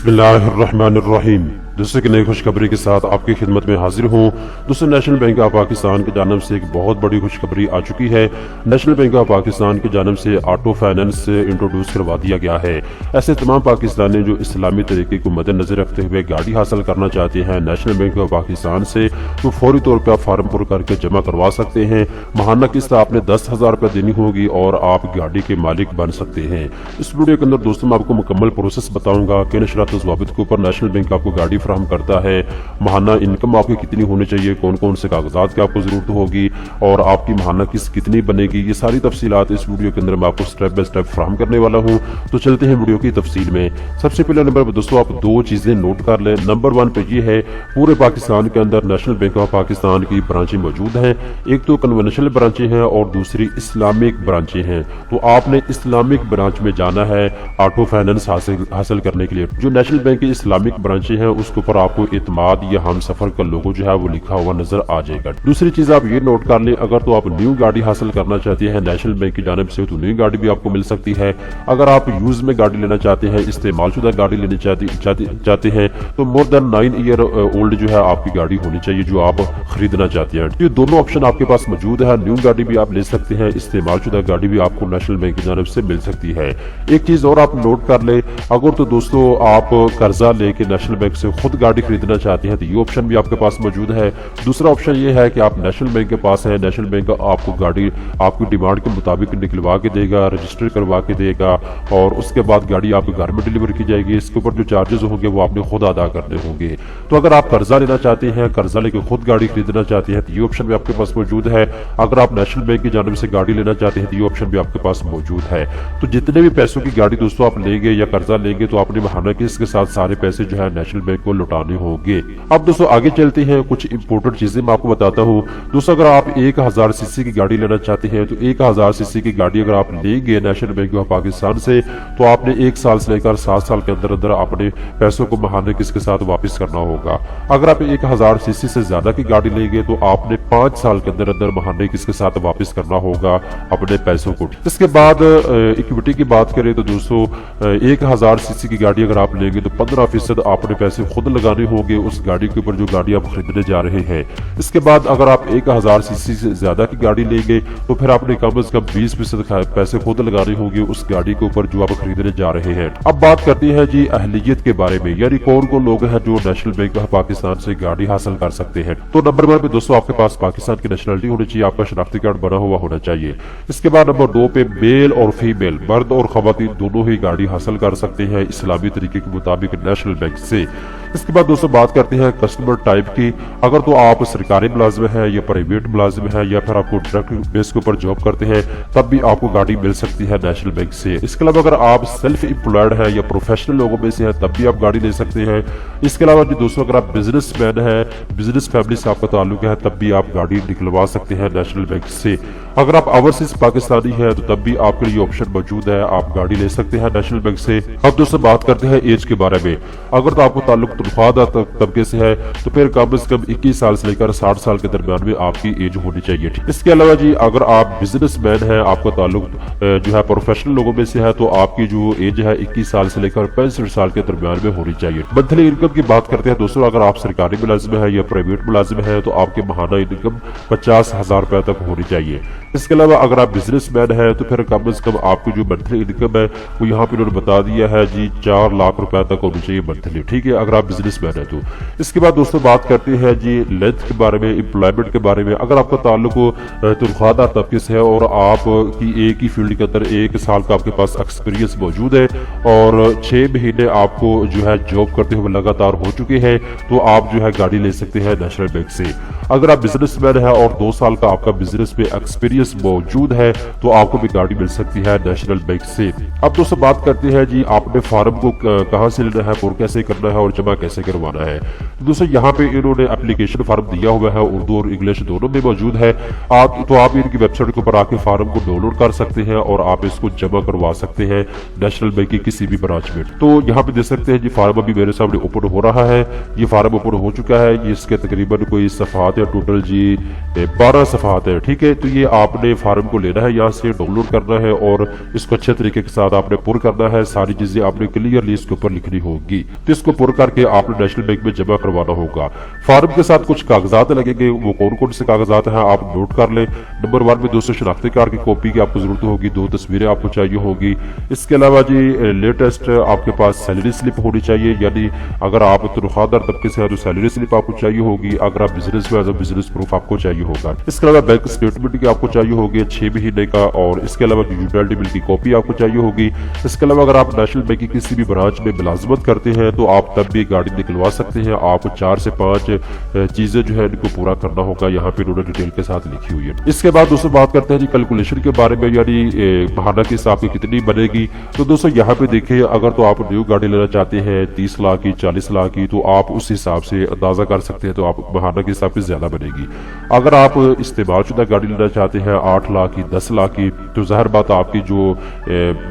बिस्मिल्लाहिर्रहमानिर्रहीम। दोस्तों की नई खुशखबरी के साथ आपकी खिदमत में हाजिर हूँ। दोस्तों नेशनल बैंक ऑफ पाकिस्तान की जानब से एक बहुत बड़ी खुशखबरी आ चुकी है। नेशनल बैंक ऑफ पाकिस्तान की जानब से ऑटो फाइनेंस इंट्रोड्यूस करवा दिया गया है। ऐसे तमाम पाकिस्तानी जो इस्लामी तरीके को मद्देनजर रखते हुए गाड़ी हासिल करना चाहते हैं नेशनल बैंक ऑफ पाकिस्तान से, तो फौरी तौर पर आप फार्म पुर करके जमा करवा सकते हैं। महाना किस्त आपने 10,000 रुपये देनी होगी और आप गाड़ी के मालिक बन सकते हैं। इस वीडियो के अंदर दोस्तों मैं आपको मुकम्मल प्रोसेस बताऊंगा कि नशरात ज़वाबित के ऊपर नेशनल बैंक आपको गाड़ी फराहम करता है, महाना इनकम आपकी कितनी होनी चाहिए, कौन कौन से कागजात की आपको जरूरत होगी और आपकी महाना किस्त कितनी बनेगी, ये सारी तफसीलात इस वीडियो के अंदर मैं आपको स्टेप बाय स्टेप फराहम करने वाला हूँ। तो चलते हैं वीडियो की तफसील में। सबसे पहले नंबर पर दोस्तों आप दो चीजें नोट कर लें। नंबर 1 पे ये है, पूरे पाकिस्तान के अंदर नेशनल बैंक ऑफ पाकिस्तान की ब्रांचें मौजूद हैं। एक तो कन्वेंशनल ब्रांचें हैं और दूसरी इस्लामिक ब्रांचें हैं। तो आपने इस्लामिक ब्रांच में जाना है ऑटो फाइनेंस हासिल करने के लिए। जो नेशनल बैंक की इस्लामिक ब्रांचें हैं उसके ऊपर आपको इत्माद या हम सफर का लोगो जो है वो लिखा हुआ नजर आ जाएगा। दूसरी चीज आप ये नोट कर लें, अगर तो आप न्यू गाड़ी हासिल करना चाहते हैं नेशनल बैंक की जानब से तो न्यू गाड़ी भी आपको मिल सकती है। अगर आप यूज में गाड़ी लेना चाहते हैं, इस्तेमाल शुदा गाड़ी लेना चाहते हैं तो मोर देन 9 ईयर ओल्ड जो है आपकी गाड़ी होनी चाहिए जो आप खरीदना चाहते हैं। ये दोनों ऑप्शन आपके पास मौजूद है। न्यू गाड़ी भी आप ले सकते हैं, इस्तेमाल शुदा गाड़ी भी आपको नेशनल बैंक की जानब से मिल सकती है। एक चीज और आप नोट कर ले, अगर तो दोस्तों आप कर्जा लेके नेशनल बैंक से खुद गाड़ी खरीदना चाहते हैं तो ये ऑप्शन भी आपके पास मौजूद है। दूसरा ऑप्शन ये है कि आप नेशनल बैंक के पास है, नेशनल बैंक आपको गाड़ी आपकी डिमांड के मुताबिक निकलवा के देगा, रजिस्टर करवा के देगा और उसके बाद गाड़ी आपके घर में डिलीवर की जाएगी। इसके ऊपर जो चार्जेस होंगे वो आपने खुद अदा करने होंगे। तो अगर आप कर्जा लेना चाहते हैं, कर्जा लेके खुद गाड़ी खरीदना चाहते हैं तो ये ऑप्शन भी आपके पास मौजूद है। अगर आप नेशनल बैंक की जानब से गाड़ी लेना चाहते हैं तो ये ऑप्शन भी आपके पास मौजूद है। तो जितने भी पैसों की गाड़ी दोस्तों आप लेंगे या कर्जा लेंगे तो आपने महाना किस्त के साथ सारे पैसे जो है नेशनल बैंक को लौटाने होंगे। अब दोस्तों आगे चलते हैं, कुछ इंपोर्टेंट चीजें मैं आपको बताता हूँ। दोस्तों अगर आप 1000 सीसी की गाड़ी लेना चाहते हैं तो 1000 सीसी की गाड़ी अगर आप लेंगे नेशनल बैंक ऑफ पाकिस्तान से तो आपने 1 साल से लेकर 7 साल के अंदर अंदर अपने पैसों को महाना किस्त के साथ वापस करना होगा। अगर आप 1000 सीसी से ज्यादा की गाड़ी लेंगे तो आपने 5 साल के अंदर अंदर महाना किस्त के साथ वापस करना होगा अपने पैसों को। इसके बाद इक्विटी की बात करें तो दोस्तों 1000 सीसी की गाड़ी अगर आप लेंगे तो 15% आपने पैसे खुद लगाने होंगे उस गाड़ी के ऊपर जो गाड़ी आप खरीदने जा रहे हैं। इसके बाद अगर आप 1000 सीसी से ज्यादा की गाड़ी लेंगे तो फिर आपने कम से कम 20% पैसे खुद लगाने होंगे उस गाड़ी के ऊपर जो आप खरीदने जा रहे हैं। अब बात करते हैं जी अहलियत के बारे में, यानी कौन कौन लोग हैं जो नेशनल बैंक ऑफ पाकिस्तान से गाड़ी हासिल कर सकते हैं। तो नंबर 1 पे दोस्तों आपके पास पाकिस्तान की नेशनलिटी होनी चाहिए, आपका शनाख्ती कार्ड बना हुआ होना चाहिए। इसके बाद नंबर 2 पे मेल और फीमेल, मर्द और खवातीन दोनों ही गाड़ी हासिल कर सकते हैं इस्लामी तरीके के मुताबिक नेशनल बैंक से। इसके बाद दोस्तों बात करते हैं कस्टमर टाइप की। अगर तो आप सरकारी मुलाजिम है या प्राइवेट मुलाजिम है या फिर आपको डायरेक्ट बेस के ऊपर जॉब करते हैं तब भी आपको गाड़ी मिल सकती है नेशनल बैंक से। इसके अलावा अगर आप सेल्फ एम्प्लॉयड है या प्रोफेशनल लोगों में से है तब भी आप गाड़ी ले सकते हैं। इसके अलावा जो दोस्तों अगर आप बिजनेस मैन है, बिजनेस फैमिली से आपका ताल्लुक है तब भी आप गाड़ी निकलवा सकते हैं नेशनल बैंक से। अगर आप ओवरसीज पाकिस्तानी है तो तब भी आपके लिए ऑप्शन मौजूद है, आप गाड़ी ले सकते हैं नेशनल बैंक से। अब दोस्तों बात करते हैं एज के बारे में। अगर तो आपको ताल्लुक तनख्वाहदार तबके से है तो फिर कम से कम 21 साल से लेकर 60 साल के दरमियान में आपकी एज होनी चाहिए। इसके अलावा जी अगर आप बिजनेस मैन है, आपका ताल्लुक जो है प्रोफेशनल लोगों में से है तो आपकी जो एज है 21 साल से लेकर 65 साल के दरमियान में होनी चाहिए। मंथली इनकम की बात करते हैं दोस्तों, अगर आप सरकारी मुलाजिम है या प्राइवेट मुलाजिम है तो आपके महाना इनकम 50,000 रुपए तक होनी चाहिए। इसके अलावा अगर आप बिजनेस मैन है तो फिर कम से कम आपकी जो मंथली इनकम है वो यहाँ पे उन्होंने बता दिया है जी 4 लाख रुपए तक होनी चाहिए मंथली, ठीक है, अगर आप बिजनेस मैन है तो। इसके बाद दोस्तों बात करते हैं जी लेंथ के बारे में, एम्प्लॉयमेंट के बारे में। अगर आपका ताल्लुक तनख्वाहदार तबके से है और आप की एक ही फील्ड के अंदर 1 साल का आपके पास एक्सपीरियंस मौजूद है और 6 महीने आपको जो है जॉब करते हुए लगातार हो चुके हैं तो आप जो है गाड़ी ले सकते हैं नेशनल बैंक से। अगर आप बिजनेस मैन है और 2 साल का आपका बिजनेस में एक्सपीरियंस मौजूद है तो आपको भी गाड़ी मिल सकती है नेशनल बैंक से। अब दोस्तों बात करते हैं जी आपने फॉर्म को कहां से लेना है और कैसे करना है और जमा कैसे करवाना है। दोस्तों यहाँ पे इन्होंने एप्लीकेशन फॉर्म दिया हुआ है, उर्दू और इंग्लिश दोनों में मौजूद है। आप इनकी वेबसाइट के ऊपर आके फॉर्म को डाउनलोड कर सकते हैं और आप इसको जमा करवा सकते हैं नेशनल बैंक की किसी भी ब्रांच में। तो यहाँ पे देख सकते हैं जी फॉर्म अभी मेरे सामने ओपन हो रहा है, ये फॉर्म ओपन हो चुका है। ये इसके तकरीबन कोई सफ़ात है टोटल जी 12 सफ़ात है, ठीक है। तो ये आपने फॉर्म को लेना है, यहाँ से डाउनलोड करना है और इसको अच्छे तरीके के साथ आपने पुर करना है। सारी चीजें आपने क्लियरली इसके ऊपर लिखनी होगी। तो इसको पुर करके आपने नेशनल बैंक में जमा करवाना होगा। फॉर्म के साथ कुछ कागजात लगेंगे, वो कौन कौन से कागजात हैं आप नोट कर लें। नंबर 1 में दोस्तों शनाख्ती कार्ड की कॉपी की आपको जरूरत होगी, 2 तस्वीरें आपको चाहिए होगी। इसके अलावा जी लेटेस्ट आपके पास सैलरी स्लिप होनी चाहिए, यानी अगर आप तनख्वाहदार तबके से हैं तो सैलरी स्लिप आपको चाहिए होगी। अगर आप बिजनेस में बिजनेस प्रूफ आपको चाहिए होगा। इसके अलावा बैंक स्टेटमेंट की आपको चाहिए होगी 6 महीने का, और इसके अलावा यूटिलिटी बिल की कॉपी आपको चाहिए होगी। इसके अलावा अगर आप नेशनल बैंक की किसी भी ब्रांच में मुलाजमत करते हैं तो आप तब भी गाड़ी निकलवा सकते हैं। आपको 4 से 5 चीजें जो है इनको पूरा करना होगा, यहाँ पे उन्होंने डिटेल के साथ लिखी हुई है। इसके बाद दोस्तों बात करते हैं जी कैलकुलेशन के बारे में, यानी माहाना के हिसाब की कितनी बनेगी। तो दोस्तों यहाँ पे देखिए, अगर तो आप न्यू गाड़ी लेना चाहते हैं 30 लाख की 40 लाख की, तो आप उस हिसाब से अंदाजा कर सकते हैं, तो आप माहाना के हिसाब से ज्यादा बनेगी। अगर आप इस्तेमाल शुदा गाड़ी लेना चाहते हैं 8 लाख की 10 लाख की, तो जाहिर बात आपकी जो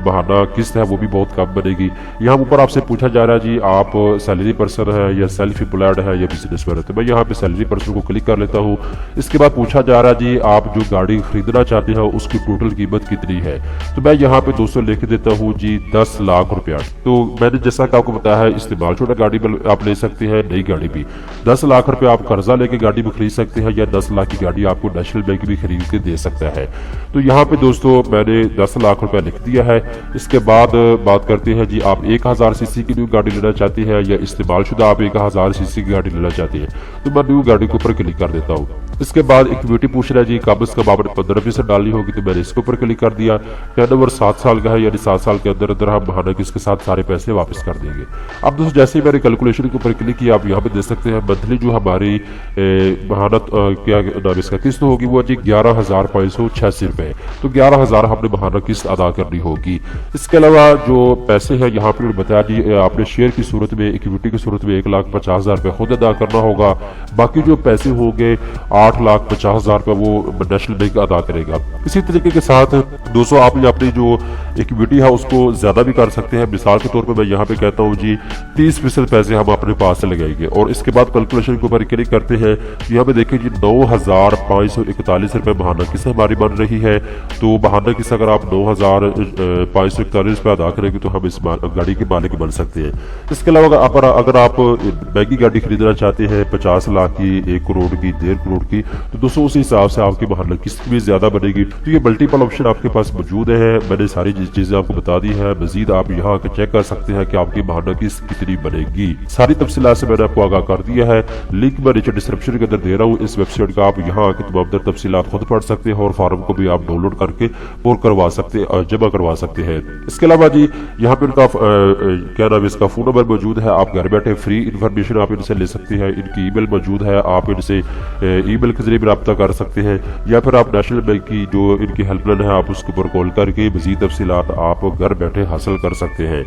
माहाना किस्त है वो भी बहुत कम बनेगी। यहाँ ऊपर आपसे पूछा जा रहा है जी आप सैलरी पर्सन है या सेल्फ एम्प्लॉयड है या बिजनेसमैन है, तो मैं यहाँ पे सैलरी पर्सन को क्लिक कर लेता हूँ। इसके बाद पूछा जा रहा है जी आप जो गाड़ी खरीदना चाहते हैं उसकी टोटल कीमत कितनी है, तो मैं यहाँ पे दोस्तों लिख देता हूँ जी 10 लाख रुपया। तो मैंने जैसा कि आपको बताया है इस्तेमाल शुदा गाड़ी पर आप ले सकते हैं, नई गाड़ी भी 10 लाख रुपया आप कर्जा लेके गाड़ी भी खरीद सकते हैं, या 10 लाख की गाड़ी आपको नेशनल बैंक भी खरीद के दे सकता है। तो यहाँ पे दोस्तों मैंने 10 लाख रुपया लिख दिया है। इसके बाद बात करते हैं जी आप 1000 सीसी की न्यू गाड़ी लेना चाहते हैं या इस्तेमाल शुदा आप 1000 सीसी की गाड़ी लेना चाहते हैं, तो मैं न्यू गाड़ी के ऊपर क्लिक कर देता हूँ। इसके बाद इक्विटी पूछ रहा है जी कब इसका आपने 15% डालनी होगी, तो मैंने इसके ऊपर क्लिक कर दिया। टर्नओवर 7 साल का है, यानी 7 साल के अंदर अंदर हम माहाना किस्त के साथ सारे पैसे वापस कर देंगे। अब दोस्तों जैसे ही मैंने कैलकुलेशन के ऊपर क्लिक किया, आप यहाँ पे देख सकते हैं मंथली जो हमारी माहाना क्या नाम इसका किस्त होगी वो जी 11,586 रुपए। तो 11,000 हमने माहाना किस्त अदा करनी होगी। इसके अलावा जो पैसे हैं यहाँ पे बताया जी आपने शेयर की सूरत में, इक्विटी की सूरत में 1,50,000 रुपये खुद अदा करना होगा। बाकी जो पैसे होंगे 8,50,000 रुपये वो नेशनल बैंक अदा करेगा। इसी तरीके के साथ दोस्तों आपने अपनी जो इक्विटी है उसको ज्यादा भी कर सकते हैं। मिसाल के तौर पे मैं यहाँ पे कहता हूँ जी 30% पैसे हम अपने पास से लगाएंगे, और इसके बाद कैलकुलेशन के ऊपर क्लिक करते हैं। यहाँ पे देखिए जी 9,541 रुपये माहाना किस्त हमारी बन रही है। तो माहाना किस्त अगर आप 9,541 रुपये अदा करेंगे तो हम इस गाड़ी के मालिक बन सकते हैं। इसके अलावा अगर आप महंगी गाड़ी खरीदना चाहते हैं 50 लाख की, 1 करोड़ की, 1.5 करोड़ की, तो दोस्तों उस हिसाब से आपकी माहाना किस्त भी ज्यादा बनेगी। तो ये मल्टीपल ऑप्शन आपके पास मौजूद है। मैंने सारी चीजें आपको बता दी है। मजीद आप यहाँ आकर चेक कर सकते हैं कि आपकी माहाना किस्त कितनी बनेगी। सारी तफसीलात से मैंने आपको आगाह कर दिया है। लिंक मैं नीचे डिस्क्रिप्शन के अंदर दे रहा हूँ इस वेबसाइट का, आप यहाँ आकर तमाम तफसीलात खुद पढ़ सकते हैं और फॉर्म को भी आप डाउनलोड करके पुर करवा सकते हैं, जमा करवा सकते हैं। इसके अलावा जी यहाँ पे इनका क्या नाम इसका फोन नंबर मौजूद है। आप घर बैठे फ्री इन्फॉर्मेशन आप इनसे ले सकते हैं। इनकी ईमेल मौजूद है, आप इनसे ईमेल के जरिए भी रब्ता कर सकते हैं, या फिर आप नेशनल बैंक की जो इनकी हेल्पलाइन है आप उसके ऊपर कॉल करके मजीद तफसीलात आप घर बैठे हासिल कर सकते हैं।